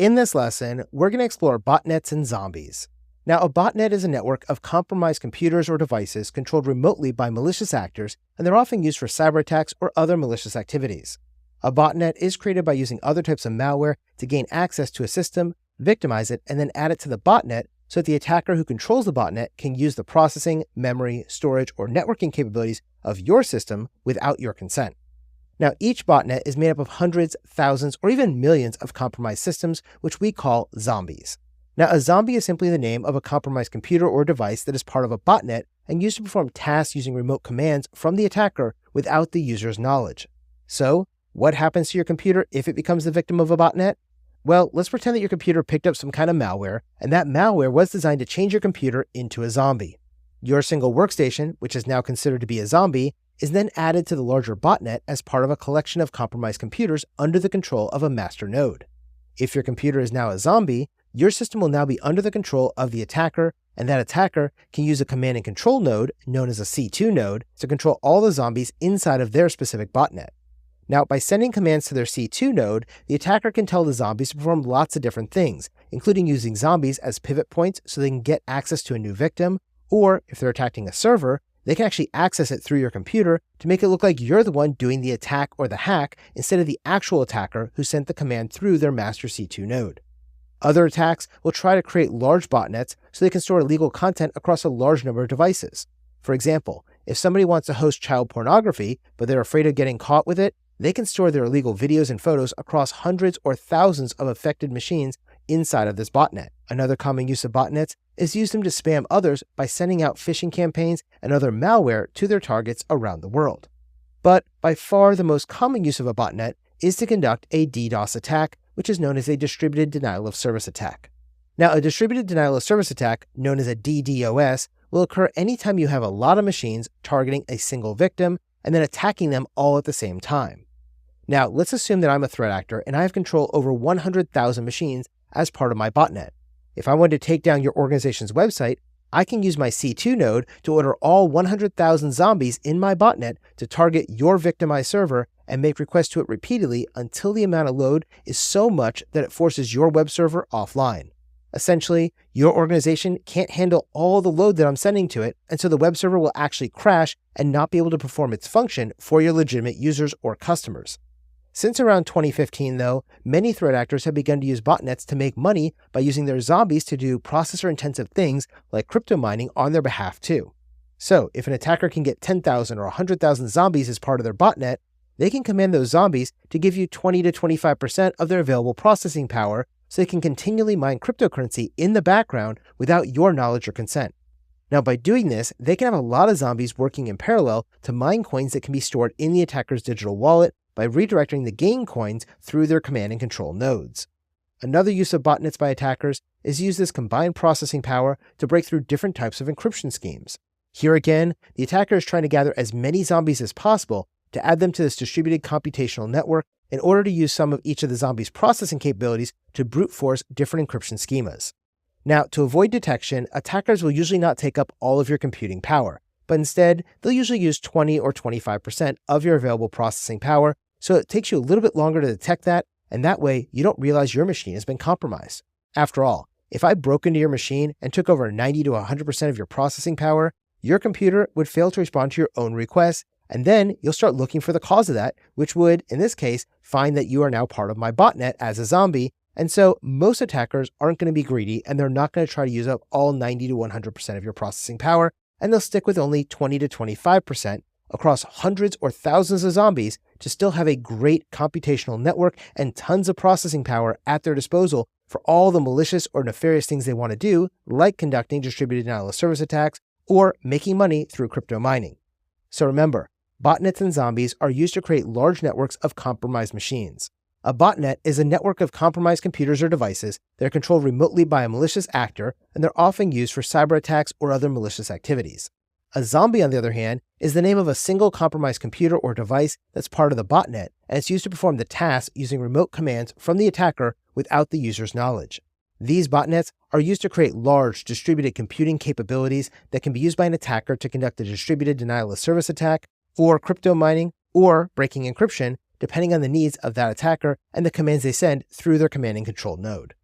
In this lesson, we're going to explore botnets and zombies. Now, a botnet is a network of compromised computers or devices controlled remotely by malicious actors, and they're often used for cyber attacks or other malicious activities. A botnet is created by using other types of malware to gain access to a system, victimize it, and then add it to the botnet so that the attacker who controls the botnet can use the processing, memory, storage, or networking capabilities of your system without your consent. Now, each botnet is made up of hundreds, thousands, or even millions of compromised systems, which we call zombies. Now, a zombie is simply the name of a compromised computer or device that is part of a botnet and used to perform tasks using remote commands from the attacker without the user's knowledge. So, what happens to your computer if it becomes the victim of a botnet? Well, let's pretend that your computer picked up some kind of malware, and that malware was designed to change your computer into a zombie. Your single workstation, which is now considered to be a zombie, is then added to the larger botnet as part of a collection of compromised computers under the control of a master node. If your computer is now a zombie, your system will now be under the control of the attacker, and that attacker can use a command and control node, known as a C2 node, to control all the zombies inside of their specific botnet. Now, by sending commands to their C2 node, the attacker can tell the zombies to perform lots of different things, including using zombies as pivot points so they can get access to a new victim, or if they're attacking a server, they can actually access it through your computer to make it look like you're the one doing the attack or the hack instead of the actual attacker who sent the command through their master C2 node. Other attacks will try to create large botnets so they can store illegal content across a large number of devices. For example, if somebody wants to host child pornography, but they're afraid of getting caught with it, they can store their illegal videos and photos across hundreds or thousands of affected machines inside of this botnet. Another common use of botnets is to use them to spam others by sending out phishing campaigns and other malware to their targets around the world. But by far the most common use of a botnet is to conduct a DDoS attack, which is known as a distributed denial of service attack. Now, a distributed denial of service attack, known as a DDoS, will occur anytime you have a lot of machines targeting a single victim and then attacking them all at the same time. Now, let's assume that I'm a threat actor and I have control over 100,000 machines as part of my botnet. If I wanted to take down your organization's website, I can use my C2 node to order all 100,000 zombies in my botnet to target your victimized server and make requests to it repeatedly until the amount of load is so much that it forces your web server offline. Essentially, your organization can't handle all the load that I'm sending to it, and so the web server will actually crash and not be able to perform its function for your legitimate users or customers. Since around 2015, though, many threat actors have begun to use botnets to make money by using their zombies to do processor-intensive things like crypto mining on their behalf too. So, if an attacker can get 10,000 or 100,000 zombies as part of their botnet, they can command those zombies to give you 20 to 25% of their available processing power so they can continually mine cryptocurrency in the background without your knowledge or consent. Now, by doing this, they can have a lot of zombies working in parallel to mine coins that can be stored in the attacker's digital wallet by redirecting the gain coins through their command and control nodes. Another use of botnets by attackers is to use this combined processing power to break through different types of encryption schemes. Here again, the attacker is trying to gather as many zombies as possible to add them to this distributed computational network in order to use some of each of the zombies' processing capabilities to brute force different encryption schemas. Now, to avoid detection, attackers will usually not take up all of your computing power, but instead, they'll usually use 20 or 25% of your available processing power, so it takes you a little bit longer to detect that, and that way you don't realize your machine has been compromised. After all, if I broke into your machine and took over 90 to 100% of your processing power, your computer would fail to respond to your own requests, and then you'll start looking for the cause of that, which would, in this case, find that you are now part of my botnet as a zombie, and so most attackers aren't going to be greedy and they're not going to try to use up all 90 to 100% of your processing power, and they'll stick with only 20 to 25% across hundreds or thousands of zombies to still have a great computational network and tons of processing power at their disposal for all the malicious or nefarious things they want to do, like conducting distributed denial of service attacks or making money through crypto mining. So remember, botnets and zombies are used to create large networks of compromised machines. A botnet is a network of compromised computers or devices that are controlled remotely by a malicious actor, and they're often used for cyber attacks or other malicious activities. A zombie, on the other hand, is the name of a single compromised computer or device that's part of the botnet, and it's used to perform the task using remote commands from the attacker without the user's knowledge. These botnets are used to create large distributed computing capabilities that can be used by an attacker to conduct a distributed denial of service attack, or crypto mining, or breaking encryption depending on the needs of that attacker and the commands they send through their command and control node.